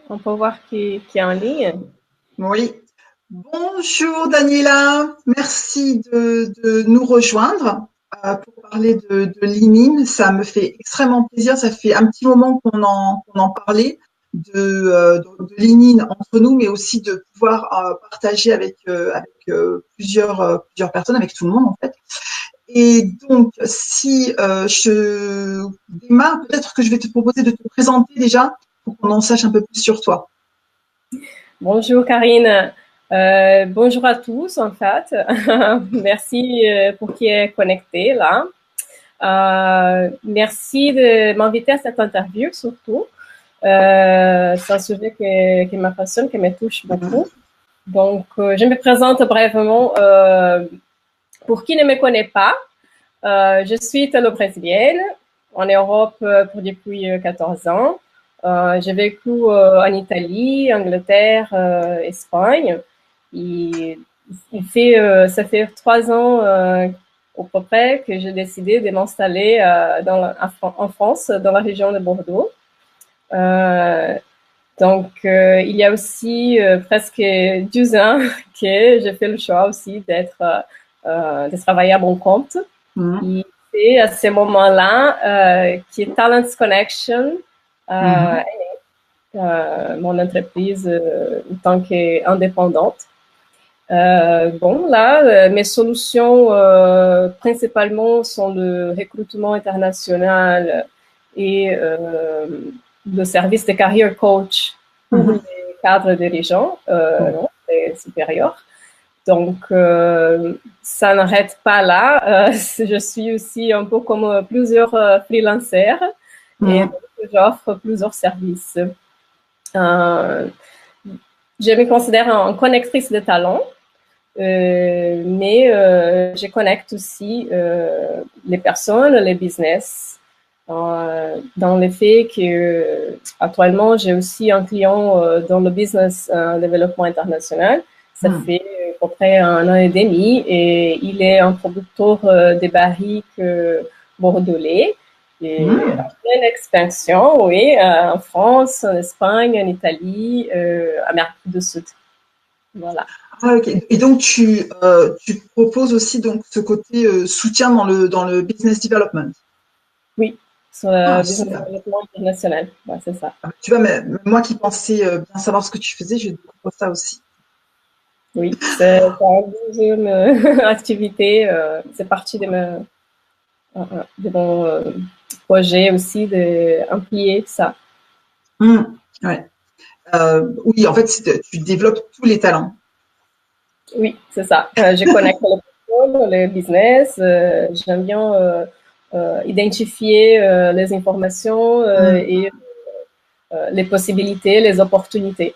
On peut voir qui est en ligne. Oui. Bonjour Daniela, merci de nous rejoindre pour parler de l'ININ. Ça me fait extrêmement plaisir. Ça fait un petit moment qu'on en parlait de l'ININ entre nous, mais aussi de pouvoir partager avec plusieurs personnes, avec tout le monde en fait. Et donc, si je démarre, peut-être que je vais te proposer de te présenter déjà pour qu'on en sache un peu plus sur toi. Bonjour Karine. Bonjour à tous en fait. Merci pour qui est connecté là. Merci de m'inviter à cette interview surtout. C'est un sujet qui m'appassionne, qui me touche beaucoup. Donc, je me présente brièvement. Pour qui ne me connaît pas, je suis italo-brésilienne en Europe depuis 14 ans. J'ai vécu en Italie, Angleterre, Espagne. Et ça fait 3 ans au peu près que j'ai décidé de m'installer en France, dans la région de Bordeaux. Euh, il y a aussi presque 12 ans que j'ai fait le choix aussi de travailler à mon compte. Mhm. Et c'est à ce moment-là que Talents Connection Mhm. mon entreprise en tant qu'indépendante. Bon, là, mes solutions principalement sont le recrutement international et le service de carrière coach pour les Mhm. cadres dirigeants, non, les supérieurs. Donc, ça n'arrête pas là. Je suis aussi un peu comme plusieurs freelancers et Mhm. donc j'offre plusieurs services. Euh, je me considère en connectrice de talents, mais je connecte aussi les personnes, les business, dans le fait que actuellement j'ai aussi un client dans le business développement international. Ça Mhm. fait à peu près 1 an et demi et il est un producteur de barriques bordelais. Et Mhm. après l'expansion, oui, en France, en Espagne, en Italie, Amérique du Sud. Voilà. Ah, ok. Et donc tu proposes aussi donc ce côté soutien dans le business development. Oui, sur le Ah, business super. développement international. Ouais, c'est ça. Ah, tu vois, mais moi qui pensais bien savoir ce que tu faisais, je découvre ça aussi. Oui, c'est une deuxième activité. C'est partie de mon projet aussi d'amplier ça. Mhm. Ouais. Oui, en fait, tu développes tous les talents. Oui, c'est ça. Je connecte les personnes, le business. J'aime bien identifier les informations Mhm. et les possibilités, les opportunités.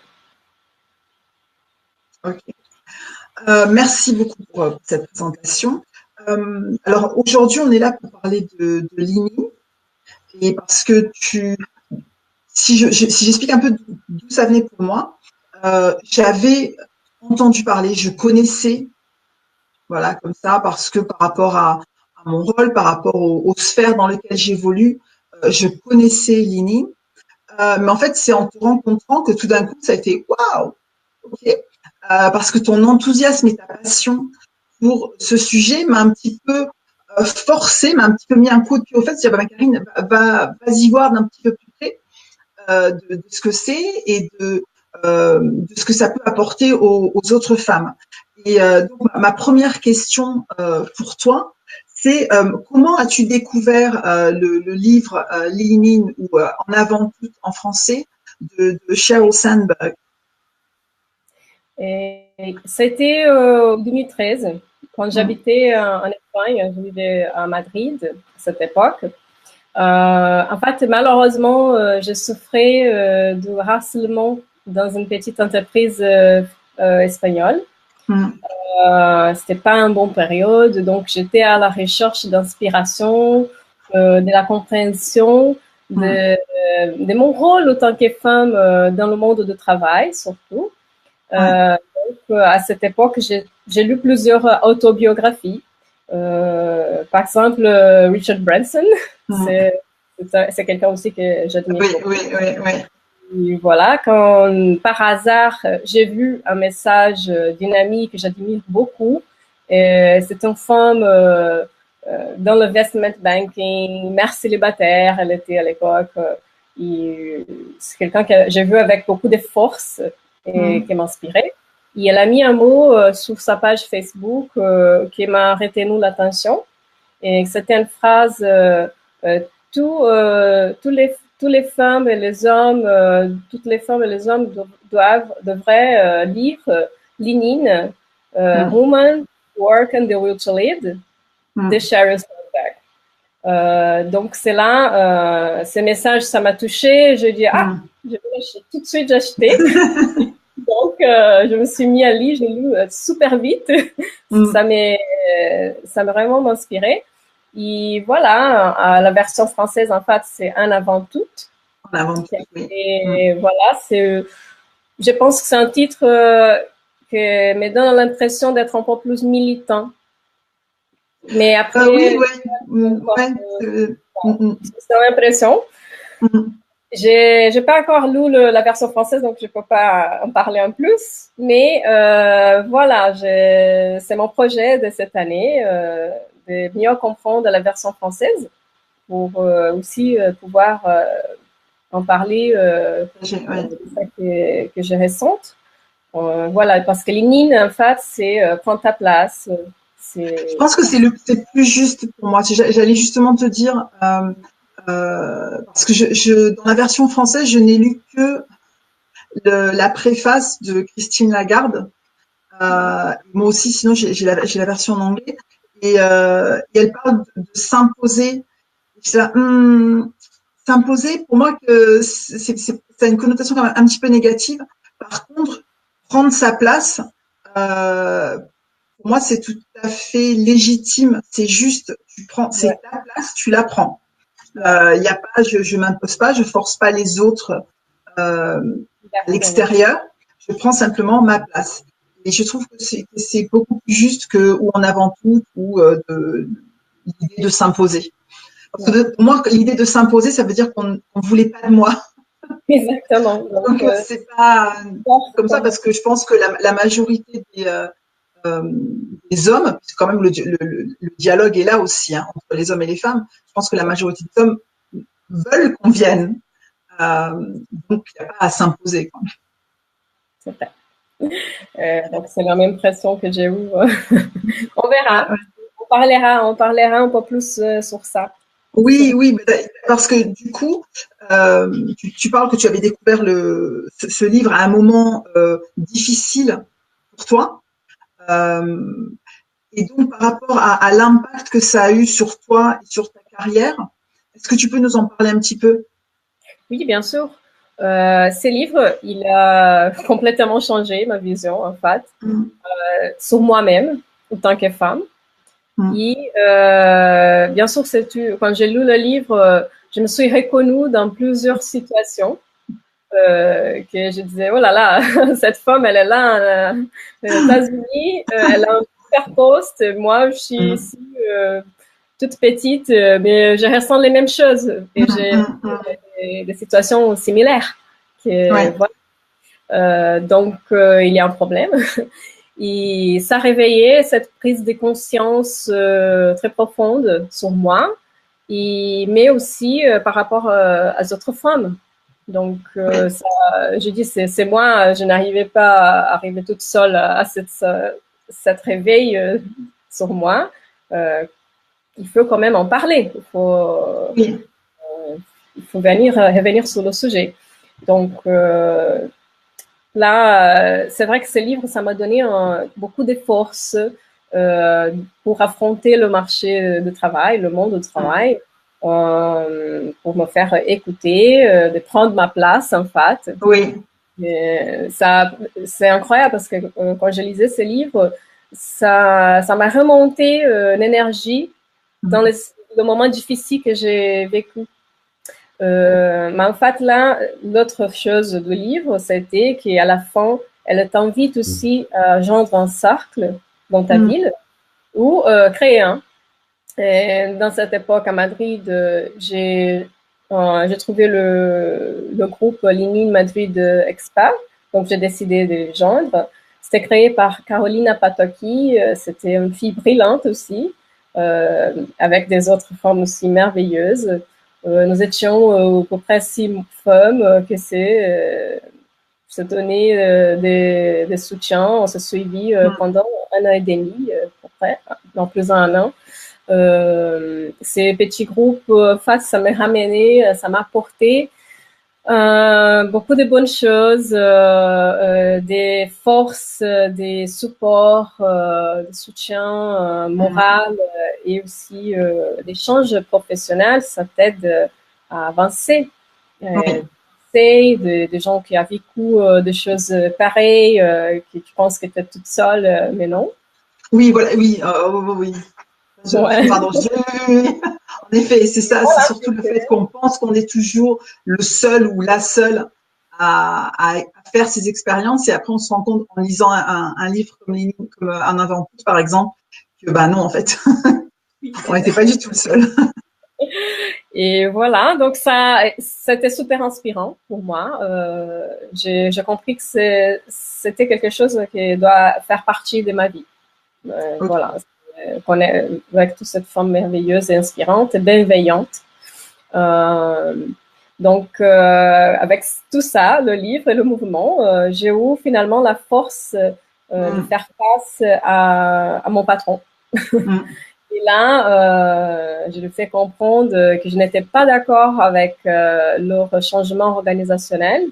Ok. Merci beaucoup pour cette présentation. Alors aujourd'hui, on est là pour parler de l'INI et parce que si j'explique un peu d'où ça venait pour moi, j'avais entendu parler, je connaissais, voilà, comme ça, parce que par rapport à mon rôle, par rapport aux sphères dans lesquelles j'évolue, je connaissais l'INI. Mais en fait, c'est en te rencontrant que tout d'un coup, ça a été waouh, ok, parce que ton enthousiasme et ta passion pour ce sujet m'a un petit peu forcé, m'a un petit peu mis un coup de pied au fait. C'est-à-dire, bah, Karine, vas-y voir d'un petit peu plus près de ce que c'est et de ce que ça peut apporter aux autres femmes. Et donc, ma première question pour toi, c'est comment as-tu découvert le livre Lean In ou En avant tout en français de Sheryl Sandberg? Et c'était en 2013, quand Mm. j'habitais en Espagne, je vivais à Madrid à cette époque. En fait, malheureusement, je souffrais du harcèlement dans une petite entreprise espagnole. Mm. C'était pas une bonne période, donc j'étais à la recherche d'inspiration, de la compréhension Mm. de mon rôle en tant que femme dans le monde du travail, surtout. Ouais. À cette époque, j'ai lu plusieurs autobiographies. Par exemple, Richard Branson, Mm. c'est c'est quelqu'un aussi que j'admire Oui, beaucoup. oui, oui, oui. Et voilà, quand par hasard, j'ai vu un message d'une amie que j'admire beaucoup. C'est une femme dans l'investment banking, mère célibataire, elle était à l'époque. C'est quelqu'un que j'ai vu avec beaucoup de force et qui m'inspirait. Et elle a mis un mot sur sa page Facebook qui m'a retenu l'attention. Et c'était une phrase euh, tous les femmes et les hommes, toutes les femmes et les hommes devraient lire Lénine, Woman, Work and the Will to Lead, de Sheryl Sandberg. Donc c'est là, ce message, ça m'a touchée. Je dis je vais tout de suite acheter. Donc je me suis mis à lire, j'ai lu super vite. Ça m'a vraiment inspiré. Et voilà, la version française, en fait, c'est Un avant tout. En avant tout, oui. Et voilà, je pense que c'est un titre qui me donne l'impression d'être un peu plus militant. Mais après, oui, c'est l'impression. J'ai pas encore lu la version française, donc je peux pas en parler en plus. Mais voilà, c'est mon projet de cette année de mieux comprendre la version française pour aussi pouvoir en parler que je ressente. Voilà, parce que Lénine, en fait, c'est prends ta place. Je pense que c'est plus juste pour moi. J'allais justement te dire, parce que dans la version française, je n'ai lu que la préface de Christine Lagarde. Moi aussi, sinon j'ai la version en anglais. Et elle parle de s'imposer. S'imposer, pour moi, que ça a une connotation quand même un petit peu négative. Par contre, prendre sa place, pour moi, c'est tout à fait légitime. C'est juste, c'est ta place, tu la prends. Y a pas, je m'impose pas, je force pas les autres à l'extérieur. Je prends simplement ma place. Et je trouve que c'est beaucoup plus juste que ou en avant tout ou l'idée de s'imposer. Parce que pour moi, l'idée de s'imposer, ça veut dire qu'on voulait pas de moi. Exactement. Donc c'est pas comme ça parce que je pense que la majorité des hommes, puisque quand même le dialogue est là aussi entre les hommes et les femmes, je pense que la majorité des hommes veulent qu'on vienne. Donc il n'y a pas à s'imposer. C'est vrai. Donc c'est la même impression que j'ai eue. On verra. On parlera un peu plus sur ça. Oui, parce que du coup, tu parles que tu avais découvert ce livre à un moment difficile pour toi. Et donc, par rapport à l'impact que ça a eu sur toi et sur ta carrière, est-ce que tu peux nous en parler un petit peu? Oui, bien sûr. Ce livre, il a complètement changé ma vision, en fait, sur moi-même, en tant que femme. Et bien sûr, quand j'ai lu le livre, je me suis reconnue dans plusieurs situations que je disais, oh là là, cette femme, elle est là aux États-Unis, elle a un super poste, moi, je suis ici toute petite, mais je ressens les mêmes choses et j'ai des situations similaires. Donc, il y a un problème. Et ça réveillait cette prise de conscience très profonde sur moi, mais aussi par rapport aux autres femmes. Donc, je dis, c'est moi, je n'arrivais pas à arriver toute seule à cette réveil sur moi. Il faut quand même en parler. Il faut revenir sur le sujet. Donc, là, c'est vrai que ce livre, ça m'a donné beaucoup de force pour affronter le marché du travail, le monde du travail, pour me faire écouter, de prendre ma place, en fait. Oui. C'est incroyable parce que quand je lisais ce livre, ça m'a remonté l'énergie dans le moment difficile que j'ai vécu. Mais en fait, là, l'autre chose du livre, c'était qu'à la fin, elle t'invite aussi à joindre un cercle dans ta ville ou créer un. Et dans cette époque à Madrid, j'ai J'ai trouvé le groupe Lean In Madrid Expat, donc j'ai décidé de les joindre. C'était créé par Carolina Patocchi, c'était une fille brillante aussi, avec des autres femmes aussi merveilleuses. Nous étions à peu près 6 femmes qui se donnaient des soutiens. On s'est suivis pendant 1 an et demi, à peu près, dans plus d'un an. Ces petits groupes, ça m'a ramené, ça m'a apporté beaucoup de bonnes choses, des forces, des supports, des soutiens moral et aussi l'échange professionnel. Ça t'aide à avancer. Des gens qui ont vécu des choses pareilles, qui tu penses que tu es toute seule, mais non. Oui, voilà, oui, oui. Pardon, en effet, c'est ça, c'est surtout le fait qu'on pense qu'on est toujours le seul ou la seule à faire ces expériences et après on se rend compte en lisant un livre comme Un Inventus par exemple que bah non en fait, on n'était pas du tout le seul. Et voilà, donc c'était super inspirant pour moi. J'ai compris que c'était quelque chose qui doit faire partie de ma vie. Okay. Voilà, qu'on est avec toute cette femme merveilleuse et inspirante et bienveillante. Donc, avec tout ça, le livre et le mouvement, j'ai eu finalement la force de faire face à mon patron. Et là, je lui fais comprendre que je n'étais pas d'accord avec leur changement organisationnel,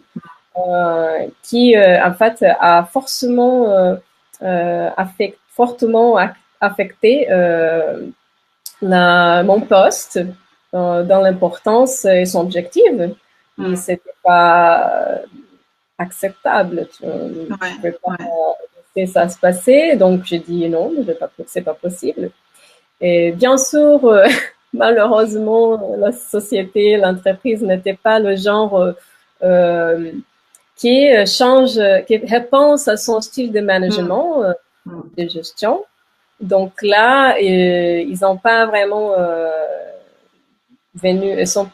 qui en fait a fortement affecté mon poste dans l'importance et son objectif. Et c'était pas acceptable. Tu ne peux pas laisser ça se passer. Donc j'ai dit non, c'est pas possible. Et bien sûr, malheureusement, la société, l'entreprise n'était pas le genre qui change, qui repense à son style de management, de gestion. Donc là, ils n'ont pas vraiment venu, sont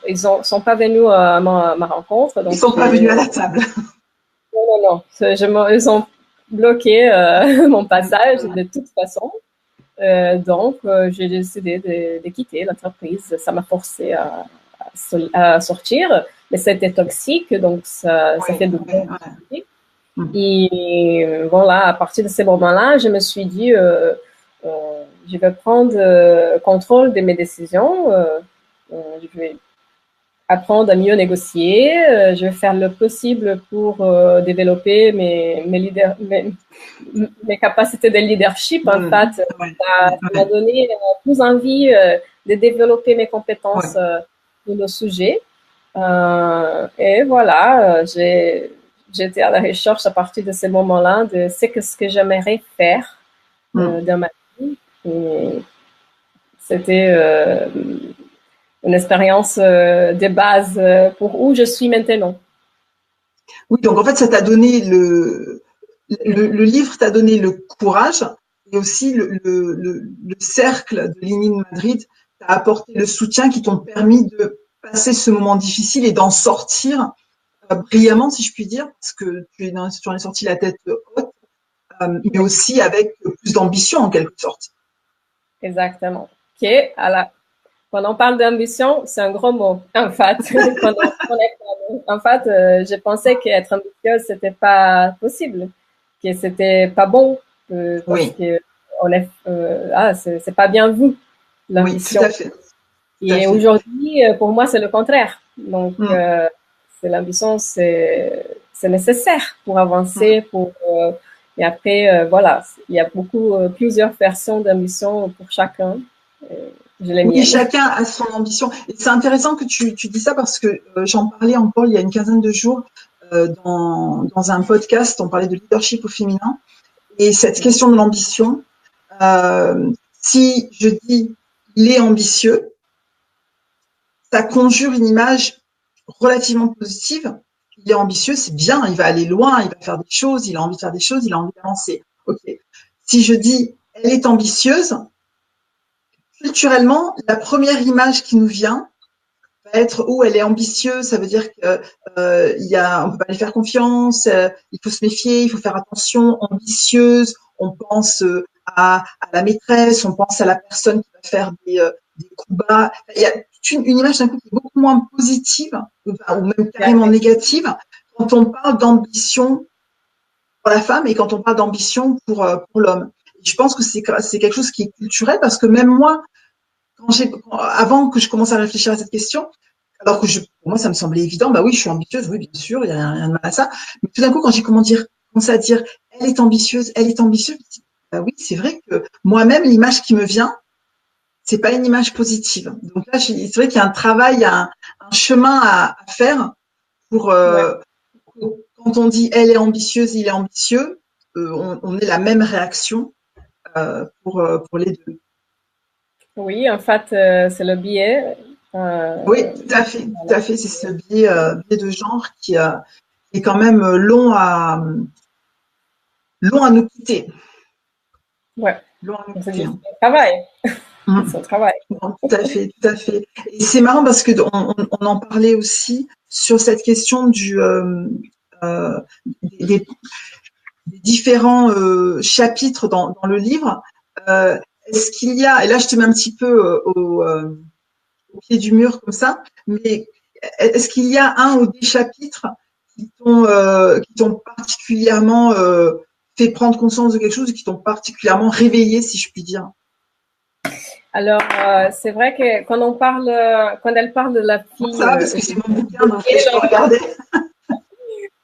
pas venus à ma rencontre. Donc ils sont pas venus à la table. Non. Ils ont bloqué mon passage de toute façon. Donc, j'ai décidé de quitter l'entreprise. Ça m'a forcé à sortir, mais c'était toxique, donc ça fait du bien. Et voilà, à partir de ce moment-là, je me suis dit, je vais prendre contrôle de mes décisions. Je vais apprendre à mieux négocier. Je vais faire le possible pour développer mes capacités de leadership. En fait, ça m'a donné plus envie de développer mes compétences sur le sujet. Et voilà, j'étais à la recherche à partir de ce moment-là de ce que j'aimerais faire dans ma vie. Et c'était une expérience de base pour où je suis maintenant. Oui, donc en fait, ça t'a donné le livre t'a donné le courage et aussi le cercle de Lean In Madrid t'a apporté le soutien qui t'ont permis de passer ce moment difficile et d'en sortir brillamment, si je puis dire, parce que tu en es sorti la tête haute, mais aussi avec plus d'ambition en quelque sorte. Exactement. Quand on parle d'ambition, c'est un gros mot. En fait, je pensais qu'être ambitieuse, c'était pas possible, que c'était pas bon, parce que c'est pas bien vu, l'ambition. Oui, tout à fait. Et aujourd'hui, pour moi, c'est le contraire. Donc, l'ambition, c'est nécessaire pour avancer, et après, voilà, il y a plusieurs versions d'ambition pour chacun. Oui, chacun a son ambition. Et c'est intéressant que tu dis ça parce que j'en parlais encore il y a une quinzaine de jours dans un podcast, on parlait de leadership au féminin. Et cette question de l'ambition, si je dis il est ambitieux, ça conjure une image relativement positive. Il est ambitieux, c'est bien, il va aller loin, il va faire des choses, il a envie de faire des choses, il a envie d'avancer. Ok. Si je dis elle est ambitieuse, culturellement, la première image qui nous vient va être elle est ambitieuse, ça veut dire que on peut pas lui faire confiance, il faut se méfier, il faut faire attention. Ambitieuse, on pense à la maîtresse, on pense à la personne qui va faire des coups bas. Il y a toute une image d'un coup qui est beaucoup moins positive, ou même carrément négative, quand on parle d'ambition pour la femme et quand on parle d'ambition pour l'homme. Et je pense que c'est quelque chose qui est culturel parce que même moi, avant que je commence à réfléchir à cette question, alors que pour moi ça me semblait évident, bah oui, je suis ambitieuse, oui, bien sûr, il y a rien de mal à ça. Mais tout d'un coup, quand j'ai commencé à dire, elle est ambitieuse, bah oui, c'est vrai que moi-même, l'image qui me vient, c'est pas une image positive. Donc là, c'est vrai qu'il y a un travail, un chemin à faire pour quand on dit elle est ambitieuse, il est ambitieux, on ait la même réaction pour les deux. Oui, en fait, c'est le biais. Oui, tout à fait, tout à fait. C'est ce biais de genre qui est quand même long à nous quitter. Ouais, Long à nous c'est quitter. du travail. Mmh. C'est un travail. Non, tout à fait, tout à fait. Et c'est marrant parce que on en parlait aussi sur cette question euh, des, des différents chapitres dans le livre. Est-ce qu'il y a, et là je te mets un petit peu au pied du mur comme ça, mais est-ce qu'il y a un ou des chapitres qui t'ont particulièrement fait prendre conscience de quelque chose, qui t'ont particulièrement réveillé, si je puis dire? Alors, c'est vrai que quand elle parle de la fille, Ça va parce que c'est mon bouquin, donc je peux regarder.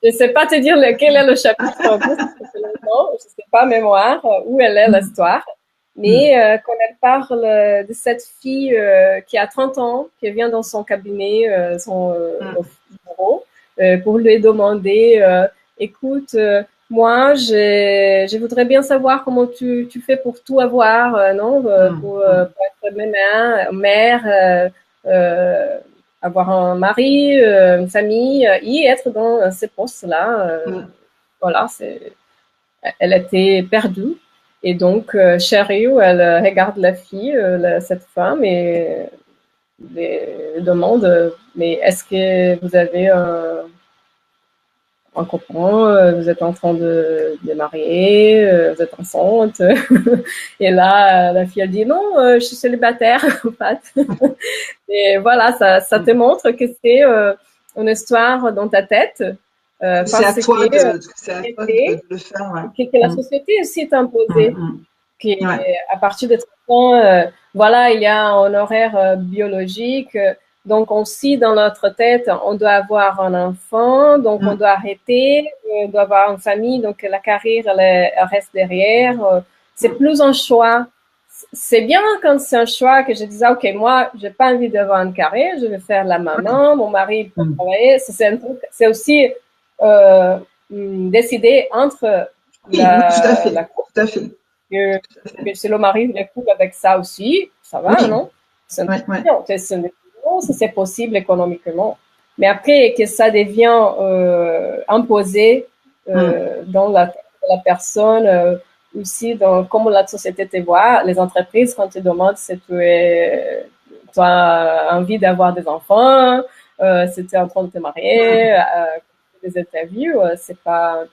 je ne sais pas te dire lequel est le chapitre en plus, parce que c'est longtemps, je ne sais pas mémoire où elle est l'histoire. Mais quand elle parle de cette fille qui a 30 ans, qui vient dans son cabinet, son bureau, pour lui demander, écoute, moi, je voudrais bien savoir comment tu fais pour tout avoir, non, pour être mère, avoir un mari, une famille, et être dans ces postes-là. Voilà, elle était perdue. Et donc, Cheryl, elle regarde la fille, cette femme, et lui demande, mais est-ce que vous avez un copain, vous êtes en train de marier, vous êtes enceinte? Et là, la fille, elle dit, non, je suis célibataire, en fait. Et voilà, ça te montre que c'est une histoire dans ta tête. C'est à toi que de le faire. Ouais. que la société aussi est imposée. Ouais. À partir de 30 ans, voilà, il y a un horaire biologique. Donc, aussi, dans notre tête, on doit avoir un enfant, donc on doit arrêter, on doit avoir une famille, donc la carrière, elle reste derrière. C'est plus un choix. C'est bien quand c'est un choix que je disais, OK, moi, j'ai pas envie d'avoir une carrière, je vais faire la maman, mon mari peut travailler. C'est aussi décider entre tout à fait, tout à fait. que si le mari est cool avec ça aussi, ça va, non? C'est une décision, si c'est possible économiquement. Mais après, que ça devient imposé dans la personne, aussi dans comment la société te voit, les entreprises, quand tu demandes si tu as envie d'avoir des enfants, si tu es en train de te marier, des interviews, c'est pas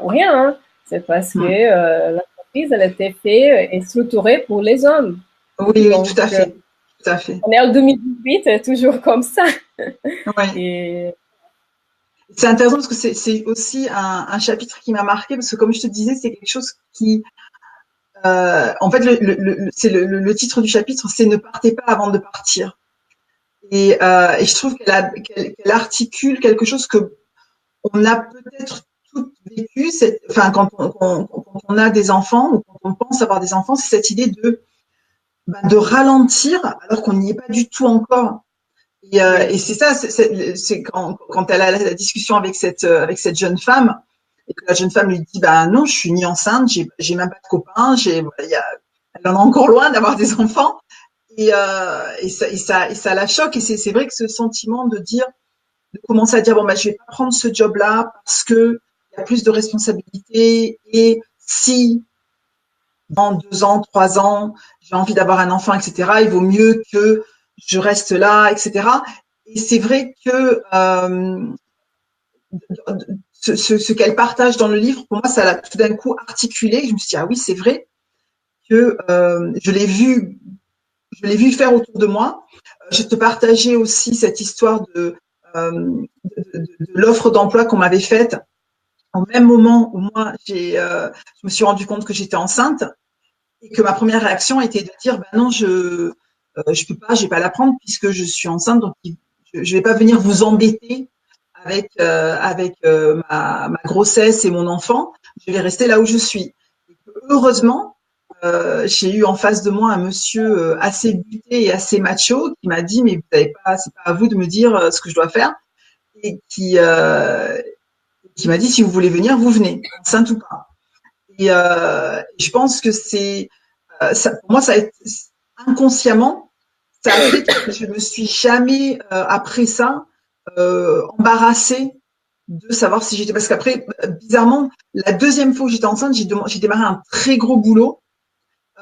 pour rien, hein. C'est parce que l'entreprise, elle a été faite et structurée pour les hommes. Oui, donc, tout à fait. Tout à fait. On est en 2018, toujours comme ça. Ouais. Et c'est intéressant parce que c'est aussi un chapitre qui m'a marqué parce que comme je te disais, c'est quelque chose qui, en fait, c'est le titre du chapitre, c'est ne partez pas avant de partir. Et je trouve qu'elle articule quelque chose que on a peut-être toutes vécu, enfin quand on a des enfants ou quand on pense avoir des enfants, c'est cette idée de ralentir alors qu'on n'y est pas du tout encore. Et c'est ça, c'est quand elle a la discussion avec cette jeune femme et que la jeune femme lui dit bah non, je suis ni enceinte, j'ai même pas de copain, elle en est encore loin d'avoir des enfants et ça la choque et c'est vrai que ce sentiment de commencer à dire bon bah je vais pas prendre ce job là parce que il y a plus de responsabilités et si dans 2 ans, 3 ans, j'ai envie d'avoir un enfant, etc. Il vaut mieux que je reste là, etc. Et c'est vrai que ce qu'elle partage dans le livre, pour moi, ça l'a tout d'un coup articulé. Je me suis dit, ah oui, c'est vrai que je l'ai vu faire autour de moi. Je te partageais aussi cette histoire de l'offre d'emploi qu'on m'avait faite au même moment où moi, je me suis rendu compte que j'étais enceinte et que ma première réaction était de dire, ben non, je peux pas, je vais pas la prendre puisque je suis enceinte, donc je vais pas venir vous embêter avec ma grossesse et mon enfant. Je vais rester là où je suis. Et heureusement, j'ai eu en face de moi un monsieur assez buté et assez macho qui m'a dit, mais vous n'avez pas, c'est pas à vous de me dire ce que je dois faire, et qui m'a dit, si vous voulez venir, vous venez, enceinte ou pas. Et je pense que ça, pour moi, ça a été, inconsciemment, ça a fait que je me suis jamais après ça embarrassée de savoir si j'étais, parce qu'après, bizarrement, la deuxième fois que j'étais enceinte, j'ai démarré un très gros boulot,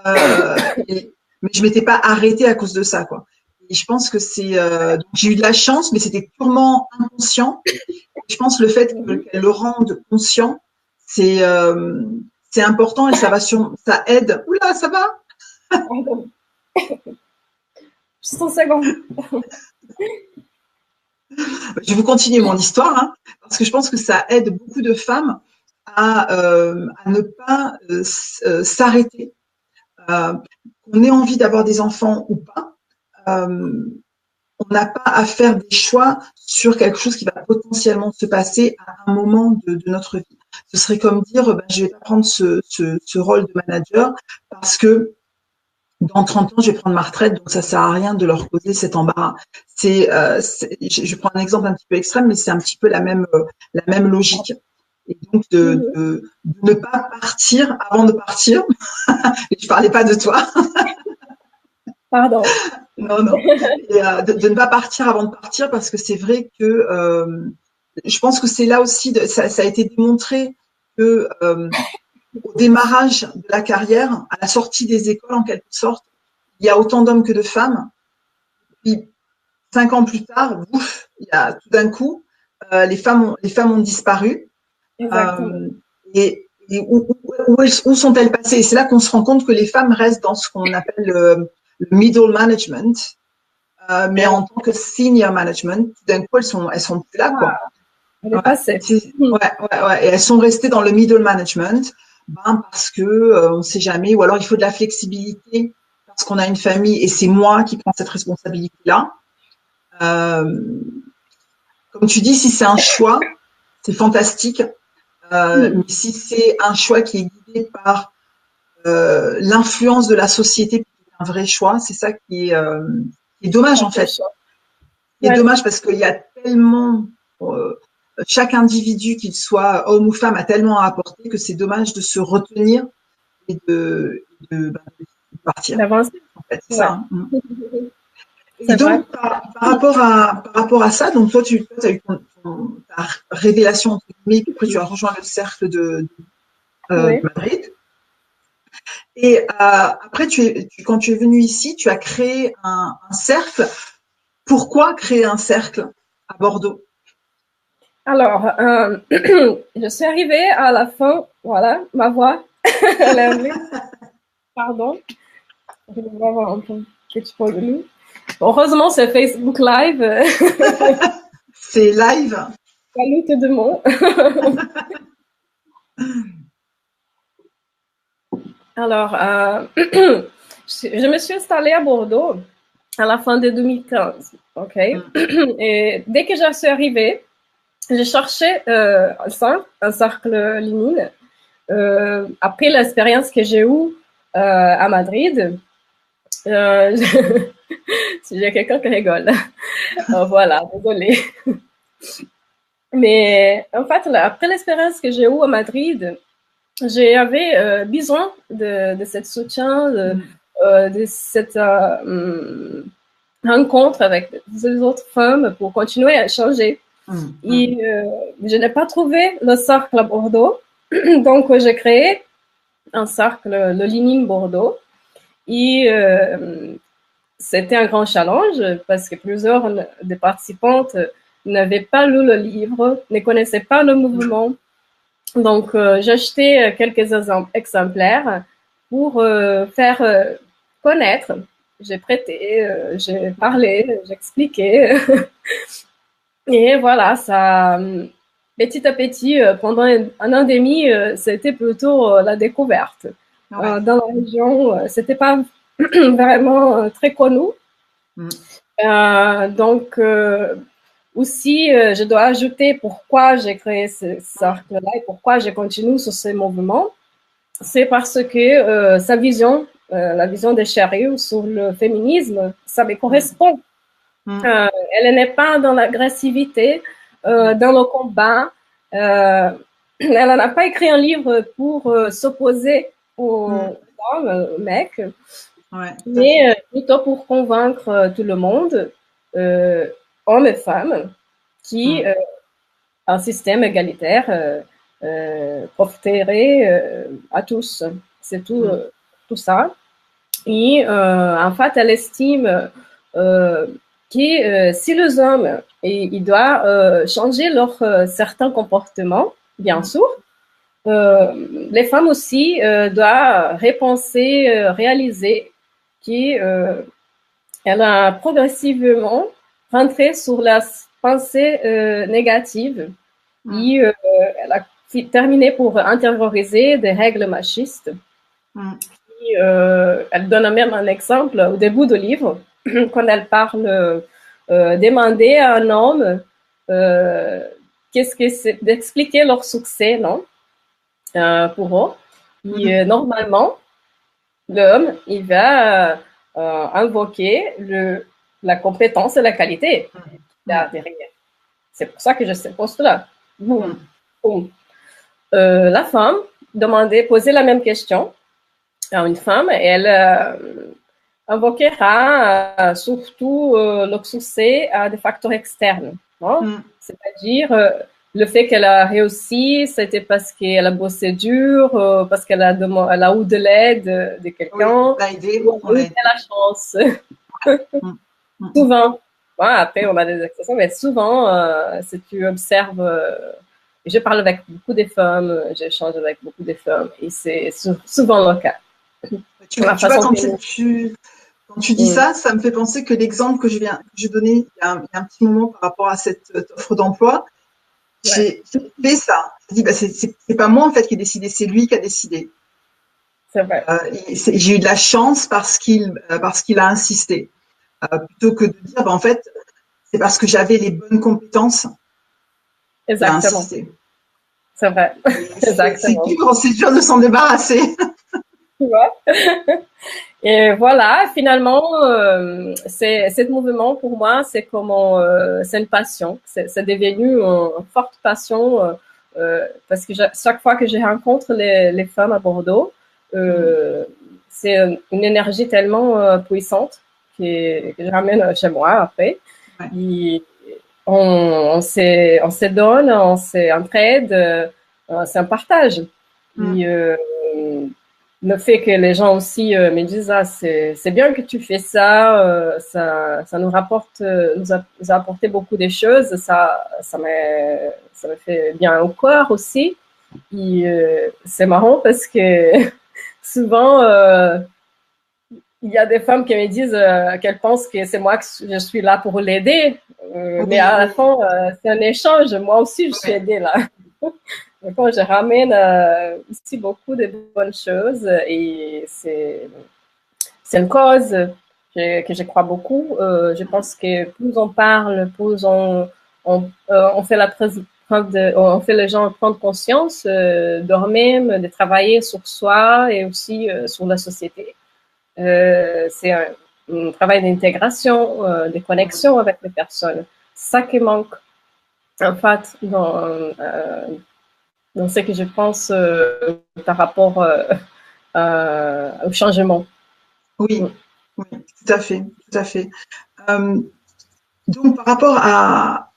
mais je m'étais pas arrêtée à cause de ça, quoi. Et je pense que j'ai eu de la chance, mais c'était purement inconscient. Je pense le fait qu'elle le rende conscient, c'est euh, c'est important et ça aide. Oula, ça va? Pardon. Juste une seconde. Je vais vous continuer mon histoire, hein, parce que je pense que ça aide beaucoup de femmes à ne pas s'arrêter, qu'on ait envie d'avoir des enfants ou pas. Euh, on n'a pas à faire des choix sur quelque chose qui va potentiellement se passer à un moment de notre vie. Ce serait comme dire, ben, je vais pas prendre ce rôle de manager parce que dans 30 ans, je vais prendre ma retraite, donc ça sert à rien de leur causer cet embarras. Je prends un exemple un petit peu extrême, mais c'est un petit peu la même logique. Et donc de ne pas partir avant de partir. Et je parlais pas de toi. Pardon. Non, non. Et de ne pas partir avant de partir parce que c'est vrai que je pense que c'est là aussi, ça a été démontré que au démarrage de la carrière, à la sortie des écoles en quelque sorte, il y a autant d'hommes que de femmes. Puis 5 ans plus tard, ouf, il y a tout d'un coup, les femmes ont disparu. Exactement. Et où sont-elles passées? Et c'est là qu'on se rend compte que les femmes restent dans ce qu'on appelle le middle management, mais en tant que senior management, tout d'un coup, elles sont plus là, quoi. Elle est Ouais, passée. ouais. Et elles sont restées dans le middle management, ben parce que on ne sait jamais, ou alors il faut de la flexibilité parce qu'on a une famille et c'est moi qui prends cette responsabilité-là. Euh, Comme tu dis, si c'est un choix, c'est fantastique. Mais si c'est un choix qui est guidé par l'influence de la société, un vrai choix, c'est ça qui est dommage en fait. Qui est dommage parce qu'il y a tellement chaque individu, qu'il soit homme ou femme, a tellement à apporter que c'est dommage de se retenir et de partir. D'avancer. En fait, c'est Ouais. ça. Hein. Et C'est vrai. donc, par rapport à ça, donc toi, tu as eu ta révélation, entre guillemets, puis après, tu as rejoint le cercle de Oui. Madrid. Et après, quand tu es venu ici, tu as créé un cercle. Pourquoi créer un cercle à Bordeaux? Alors, je suis arrivée à la fin. Voilà, ma voix. Elle est venue. Pardon. Je vais avoir un petit peu de nous. Heureusement, c'est Facebook Live. C'est live. Salut tout le monde. Alors, je me suis installée à Bordeaux à la fin de 2015. OK? Et dès que je suis arrivée, j'ai cherché un cercle Lénine. Après l'expérience que j'ai eue à Madrid, euh, si j'ai quelqu'un qui rigole. Voilà, désolée. Mais en fait, après l'expérience que j'ai eue à Madrid, j'avais besoin de ce soutien, de cette rencontre avec les autres femmes pour continuer à échanger. Et je n'ai pas trouvé le cercle à Bordeaux, donc j'ai créé un cercle, le Leaning Bordeaux. Et c'était un grand challenge parce que plusieurs des participantes n'avaient pas lu le livre, ne connaissaient pas le mouvement. Donc, j'ai acheté quelques exemplaires pour faire connaître. J'ai prêté, j'ai parlé, j'ai expliqué. Et voilà, ça, petit à petit, pendant un an et demi, c'était plutôt la découverte. Ouais. Dans la région, c'était pas vraiment très connu. Donc, aussi, je dois ajouter pourquoi j'ai créé ce cercle-là et pourquoi je continue sur ce mouvement. C'est parce que sa vision, la vision de Cheryl sur le féminisme, ça me correspond. Elle n'est pas dans l'agressivité, dans le combat. Elle n'a pas écrit un livre pour s'opposer aux femmes, aux mecs, mais plutôt pour convaincre tout le monde, hommes et femmes, qui un système égalitaire profiterait à tous. C'est tout, tout ça. Et en fait, elle estime que si les hommes ils doivent changer leur certains comportements, bien sûr, les femmes aussi doivent repenser, réaliser qu'elle a progressivement rentré sur la pensée négative et elle a terminé pour intérioriser des règles machistes. Et, elle donne même un exemple au début du livre, quand elle parle demander à un homme qu'est-ce que c'est, d'expliquer leur succès, non, pour eux. Et normalement, l'homme, il va invoquer la compétence et la qualité derrière. C'est pour ça que j'ai ce poste-là. Boum, boum. La femme poser la même question à une femme et elle invoquera surtout le succès à des facteurs externes. C'est-à-dire le fait qu'elle a réussi, c'était parce qu'elle a bossé dur, parce qu'elle a eu de l'aide de quelqu'un, ou elle a la chance. Souvent. Bon, après, on a des exceptions, mais souvent, si tu observes, je parle avec beaucoup de femmes, j'échange avec beaucoup de femmes, et c'est souvent le cas. Tu vois, quand tu dis ça, ça me fait penser que l'exemple que je donnais il y a un petit moment par rapport à cette offre d'emploi, j'ai fait ça. J'ai dit, c'est pas moi en fait qui ai décidé, c'est lui qui a décidé. C'est vrai. J'ai eu de la chance parce qu'il a insisté. Plutôt que de dire, en fait, c'est parce que j'avais les bonnes compétences. Exactement. C'est vrai. Exactement. C'est dur de s'en débarrasser. Tu vois. Et voilà, finalement, ce mouvement pour moi, c'est c'est une passion. C'est devenu une forte passion parce que chaque fois que je rencontre les femmes à Bordeaux, c'est une énergie tellement puissante que je ramène chez moi après. Et on se donne, on s'entraide, c'est un partage. Et, le fait que les gens aussi me disent c'est bien que tu fais ça, ça nous rapporte, nous a apporté beaucoup de choses, ça me fait bien au corps aussi. Et c'est marrant parce que souvent il y a des femmes qui me disent qu'elles pensent que c'est moi que je suis là pour l'aider, mais à la fin c'est un échange. Moi aussi je suis aidée là. Donc, je ramène aussi beaucoup de bonnes choses et c'est une cause que je crois beaucoup. Je pense que plus on parle, plus on fait on fait les gens prendre conscience d'eux-mêmes, de travailler sur soi et aussi sur la société. C'est un travail d'intégration, de connexion avec les personnes. C'est ça qui manque en fait dans ce que je pense par rapport au changement. Oui, tout à fait, tout à fait. Donc, par rapport à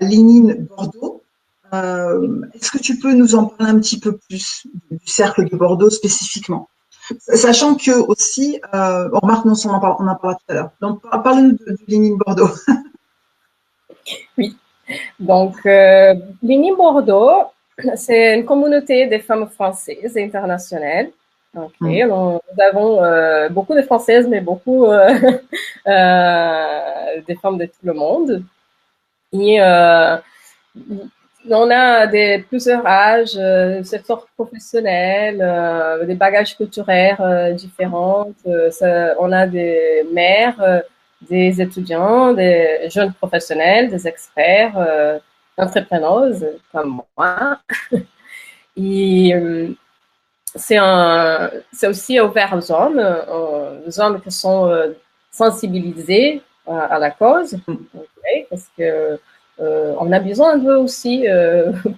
Lénine Bordeaux, est-ce que tu peux nous en parler un petit peu plus du cercle de Bordeaux spécifiquement? Sachant que aussi, on remarque, non, on en parlera tout à l'heure. Donc, parle-nous du Lénine Bordeaux. Oui. Donc, Ligny Bordeaux, c'est une communauté des femmes françaises et internationales. Ok, nous avons beaucoup de Françaises, mais beaucoup des femmes de tout le monde. Et on a plusieurs âges, secteurs professionnels, des bagages culturels différents. On a des mères, des étudiants, des jeunes professionnels, des experts, entrepreneuses comme moi. Et c'est aussi ouvert aux hommes qui sont sensibilisés à la cause, okay, parce que on a besoin d'eux aussi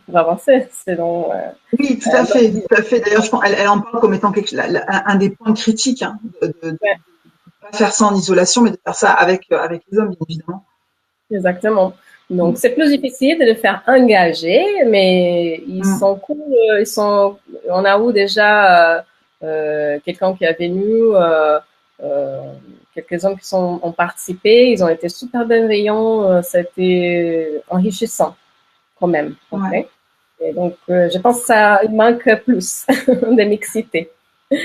pour avancer. Sinon, oui, tout à fait, tout à fait. D'ailleurs, je pense, elle en parle comme étant un des points critiques, hein, de pas faire ça en isolation, mais de faire ça avec les hommes, bien évidemment. Exactement. Donc, c'est plus difficile de les faire engager, mais ils sont cool. On a eu déjà quelqu'un qui est venu, quelques hommes qui ont participé. Ils ont été super bienveillants. Ça a été enrichissant quand même. Okay? Ouais. Et donc, je pense que ça manque plus de mixité. Oui,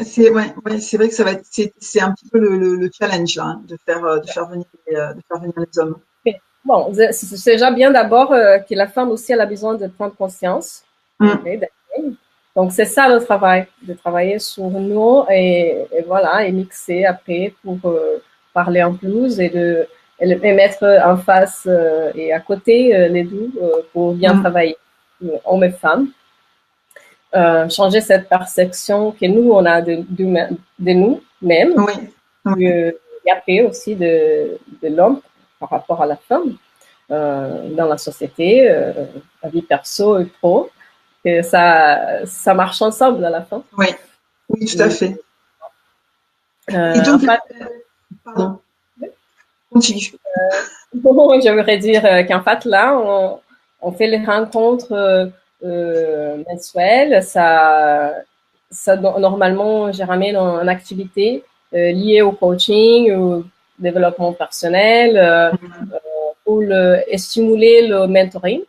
c'est vrai. C'est vrai que ça va être, c'est un petit peu le challenge là, hein, de faire venir les hommes. Bon, c'est déjà bien d'abord que la femme aussi elle a besoin de prendre conscience. Okay, donc c'est ça le travail, de travailler sur nous et voilà et mixer après pour parler en plus et mettre en face et à côté les deux pour bien travailler, hommes et femmes. Changer cette perception que nous, on a de nous-mêmes. Oui. Et après aussi de l'homme par rapport à la femme dans la société, la vie perso et pro. Que ça marche ensemble à la fin. Oui, oui, tout à fait. Et donc, pardon, continue. J'aimerais dire qu'en fait, là, on fait les rencontres mensuelles. Normalement, je ramène en activité liée au coaching, au développement personnel, pour stimuler le mentoring.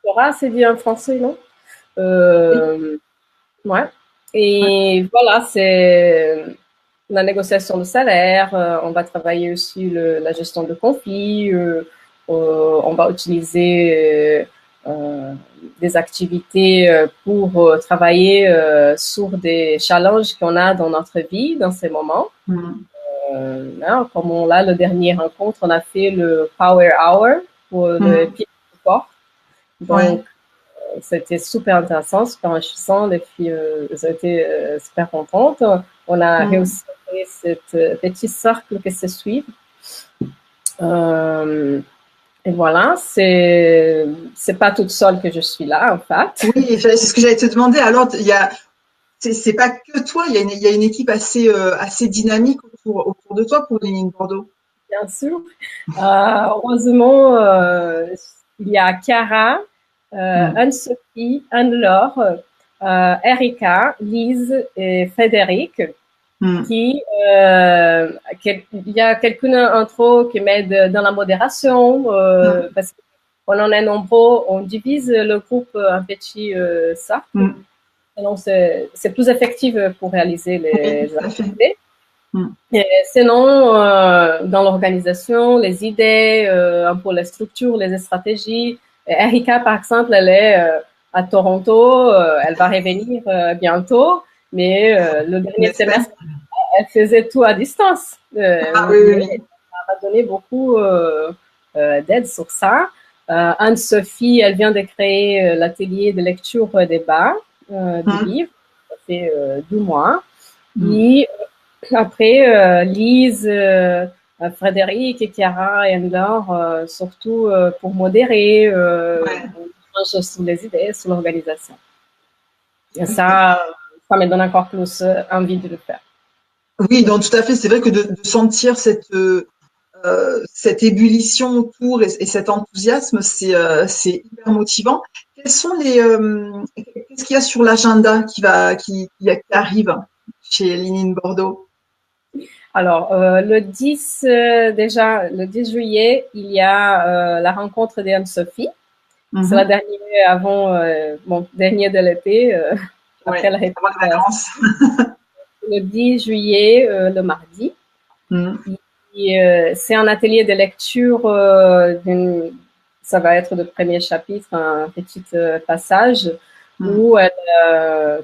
Doctorat, c'est dit en français, non? Ouais. Et voilà, c'est la négociation de salaire, on va travailler aussi la gestion de conflits, on va utiliser des activités pour travailler sur des challenges qu'on a dans notre vie dans ces moments. Comme le dernier rencontre, on a fait le Power Hour pour le pied support. Donc, c'était super intéressant, super enrichissant. Les filles étaient super contentes. On a réussi à créer ce petit cercle qui se suit. Et voilà, c'est pas toute seule que je suis là, en fait. Oui, c'est ce que j'allais te demander. Alors, c'est pas que toi, il y a une équipe assez dynamique autour de toi pour Lénine Bordeaux. Bien sûr. Heureusement, il y a Chiara, Anne-Sophie, Anne-Laure, Erika, Lise et Frédéric. Il y a quelqu'un entre eux qui m'aide dans la modération parce qu'on en est nombreux, on divise le groupe en petits cercles. Donc c'est plus effectif pour réaliser les activités. Et sinon, dans l'organisation, les idées, un peu les structures, les stratégies. Erika, par exemple, elle est à Toronto, elle va revenir bientôt, mais le dernier semestre, elle faisait tout à distance. Elle m'a donné beaucoup d'aide sur ça. Anne-Sophie, elle vient de créer l'atelier de lecture débat du livre. Ça fait 2 mois. Et après, Lise, Frédéric et Chiara et Anne-Laure, surtout pour modérer, sur les idées, sur l'organisation. Et ça me donne encore plus envie de le faire. Oui, donc tout à fait. C'est vrai que de sentir cette ébullition autour et cet enthousiasme, c'est hyper motivant. Qu'est-ce qu'est-ce qu'il y a sur l'agenda qui arrive chez Linine Bordeaux? Alors, le 10 juillet, il y a la rencontre d'Anne-Sophie. C'est la dernière de l'été, après la avant les vacances. Le 10 juillet, le mardi. C'est un atelier de lecture ça va être le premier chapitre, un petit passage où elle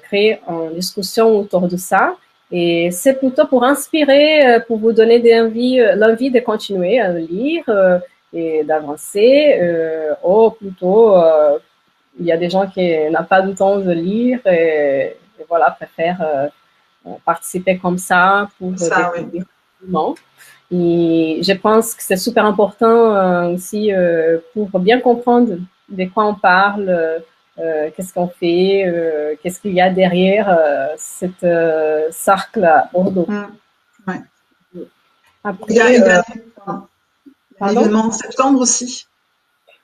crée une discussion autour de ça. Et c'est plutôt pour inspirer, pour vous donner l'envie de continuer à lire et d'avancer. Ou plutôt, il y a des gens qui n'ont pas du temps de lire et voilà, préfèrent participer comme ça pour découvrir le Et je pense que c'est super important aussi pour bien comprendre de quoi on parle, qu'est-ce qu'on fait, qu'est-ce qu'il y a derrière cette cercle à Bordeaux. Ouais. Après, il y a un événement en septembre aussi.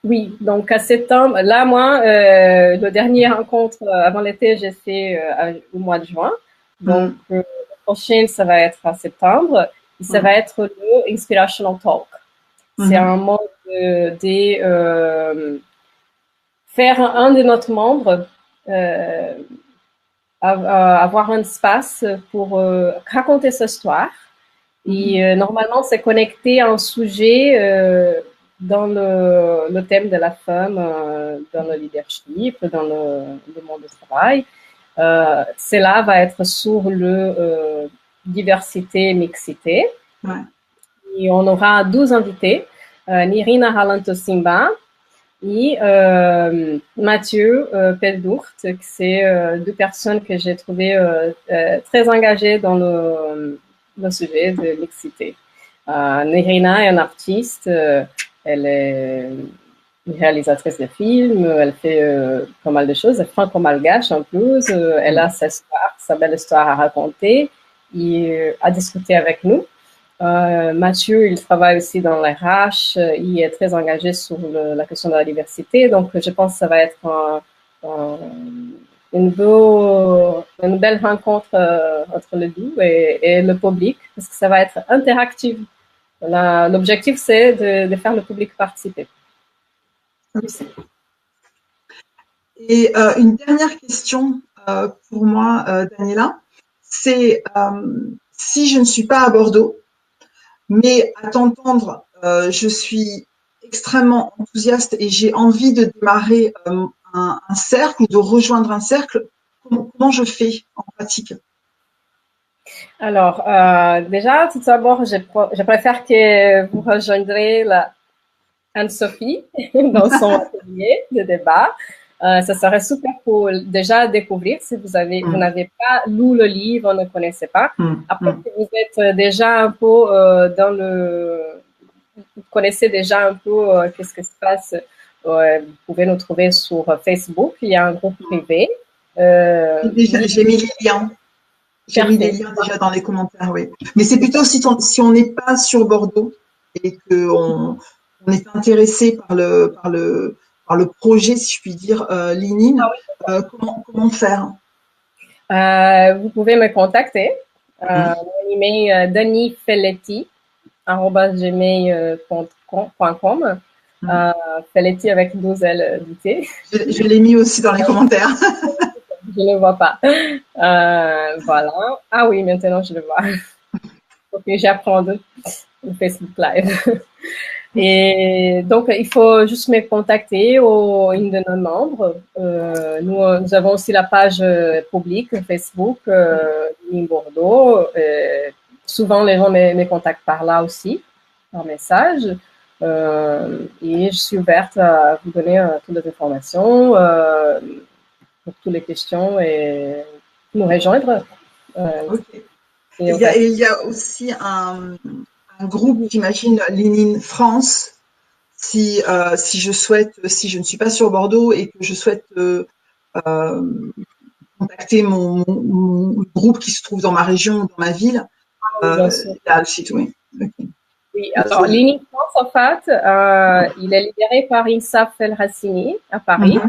Oui, donc à septembre, là moi, le dernier rencontre avant l'été, j'ai fait au mois de juin. Donc le prochain, ça va être en septembre. Et ça va être le Inspirational Talk. C'est un mode de faire un de notre membres avoir un espace pour raconter sa histoire. Et normalement, c'est connecté à un sujet dans le thème de la femme, dans le leadership, dans le monde du travail. Cela va être sur le diversité et mixité. Et on aura 12 invités. Nirina Halanto-Simba et Mathieu Peldourt, qui c'est deux personnes que j'ai trouvées très engagées dans le sujet de mixité. Nirina est une artiste, elle est une réalisatrice de films, elle fait pas mal de choses, elle est franco-malgache en plus, elle a sa belle histoire à raconter et à discuter avec nous. Mathieu, il travaille aussi dans la RH, il est très engagé sur la question de la diversité, donc je pense que ça va être une belle rencontre entre les deux et le public, parce que ça va être interactif. L'objectif, c'est de faire le public participer. Et une dernière question pour moi, Daniela, c'est si je ne suis pas à Bordeaux, mais à t'entendre, je suis extrêmement enthousiaste et j'ai envie de démarrer un cercle ou de rejoindre un cercle. Comment je fais en pratique? Alors, déjà, tout d'abord, je préfère que vous rejoindrez Anne-Sophie dans son atelier de débat. Ça serait super pour déjà découvrir si vous n'avez pas lu le livre, ne connaissez pas. Après, si vous êtes déjà un peu vous connaissez déjà un peu qu'est-ce qui se passe, vous pouvez nous trouver sur Facebook. Il y a un groupe privé. J'ai mis les liens. J'ai mis les liens déjà dans les commentaires, oui. Mais c'est plutôt si on n'est pas sur Bordeaux et qu'on est intéressé par le projet, si je puis dire, Linine, comment faire? Vous pouvez me contacter. Mon email danifelletti@gmail.com. Felletti avec 12 L du T. Je l'ai mis aussi dans les commentaires. Je ne le vois pas. Voilà. Ah oui, maintenant je le vois. Ok, j'apprends le Facebook Live. Et donc, il faut juste me contacter ou une de nos membres. Nous avons aussi la page publique Facebook, Linine Bordeaux. Souvent, les gens me contactent par là aussi, par message. Et je suis ouverte à vous donner toutes les informations pour toutes les questions et nous rejoindre. Okay. Il y a aussi un groupe, j'imagine, Linine France, si je ne suis pas sur Bordeaux et que je souhaite contacter mon groupe qui se trouve dans ma région, dans ma ville, il y a le site, oui. Okay. Oui, alors Linine France, en fait, il est libéré par INSAF El Hassini à Paris.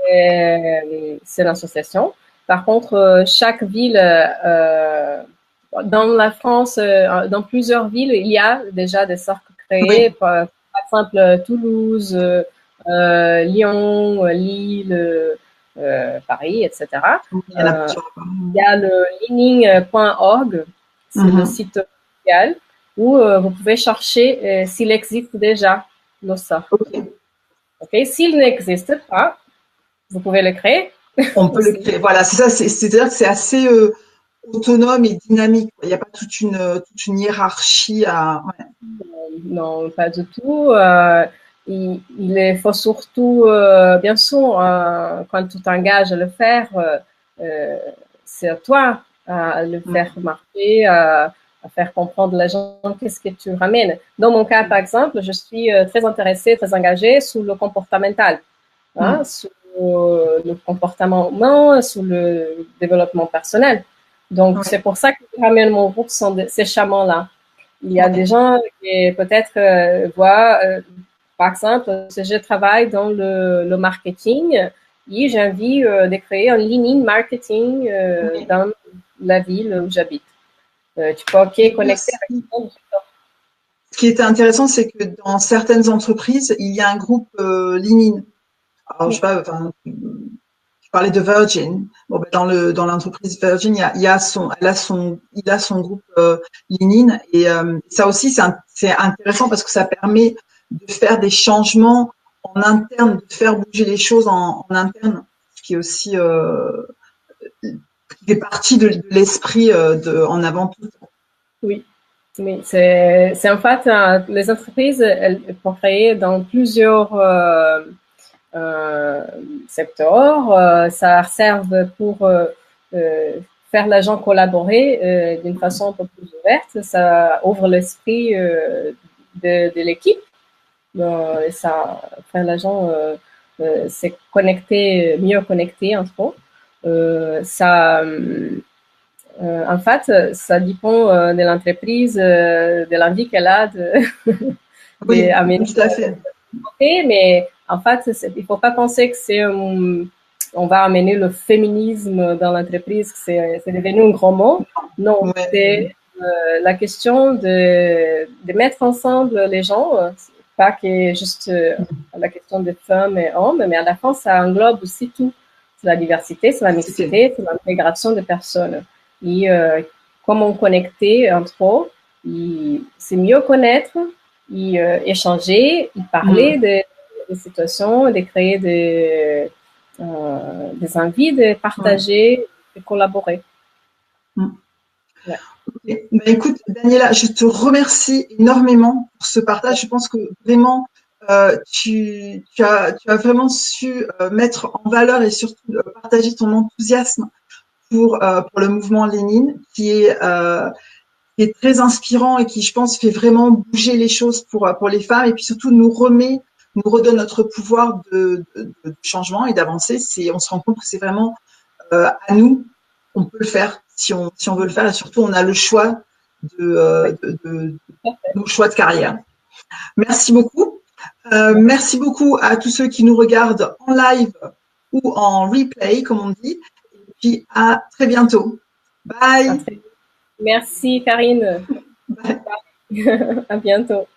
c'est l'association. Par contre, chaque ville, dans la France, dans plusieurs villes, il y a déjà des cercles créés. Oui. Par exemple, Toulouse, Lyon, Lille, Paris, etc. Il y en a plusieurs. Il y a le leaning.org, c'est le site officiel où vous pouvez chercher s'il existe déjà le cercle. Okay. S'il n'existe pas, vous pouvez le créer. On peut le créer. Voilà, c'est ça. C'est-à-dire que c'est assez autonome et dynamique. Il n'y a pas toute une hiérarchie à. Ouais. Non, pas du tout. Il faut surtout, bien sûr, quand tu t'engages à le faire, c'est à toi à le faire marcher, à faire comprendre les gens qu'est-ce que tu ramènes. Dans mon cas, par exemple, je suis très intéressée, très engagée sur le comportemental, sur le comportement humain, sur le développement personnel. Donc, c'est pour ça que je ramène mon groupe ces chamans-là. Il y a des gens qui peut-être voient, par exemple, si je travaille dans le marketing et j'ai envie de créer un lean marketing dans la ville où j'habite. Tu peux connecter avec tout. Ce qui était intéressant, c'est que dans certaines entreprises, il y a un groupe lean. Alors, je sais pas, enfin, je parlais de Virgin. Bon, ben, dans l'entreprise Virgin, il a son groupe lean. Et ça aussi, c'est intéressant parce que ça permet de faire des changements en interne, de faire bouger les choses en interne, ce qui est aussi qui fait partie de l'esprit en avant tout. Oui. Oui, c'est en fait les entreprises elles sont créées dans plusieurs secteurs. Ça serve pour faire les gens collaborer d'une façon un peu plus ouverte. Ça ouvre l'esprit de l'équipe. Ça fait les gens se connecter, mieux connecter entre eux. En fait, ça dépend de l'entreprise, de l'envie qu'elle a oui, tout à fait. Mais en fait, il ne faut pas penser que on va amener le féminisme dans l'entreprise, que c'est devenu un grand mot. Non, c'est la question de mettre ensemble les gens, pas que juste la question de femmes et hommes, mais à la fin, ça englobe aussi tout. C'est la diversité, c'est la mixité, c'est l'intégration des personnes. Et comment connecter entre eux, c'est mieux connaître, échanger, parler des situations, de créer des envies de partager, de collaborer. Ouais. Okay. Ben, écoute, Daniela, je te remercie énormément pour ce partage. Je pense que vraiment, tu as vraiment su mettre en valeur et surtout partager ton enthousiasme pour le mouvement Lénine, qui est très inspirant et qui, je pense, fait vraiment bouger les choses pour les femmes et puis surtout nous redonne notre pouvoir de changement et d'avancer. On se rend compte que c'est vraiment à nous, on peut le faire si on veut le faire et surtout on a le choix nos choix de carrière. Merci beaucoup. Merci beaucoup à tous ceux qui nous regardent en live ou en replay, comme on dit. Et puis à très bientôt. Bye. Merci Karine. Bye. À bientôt.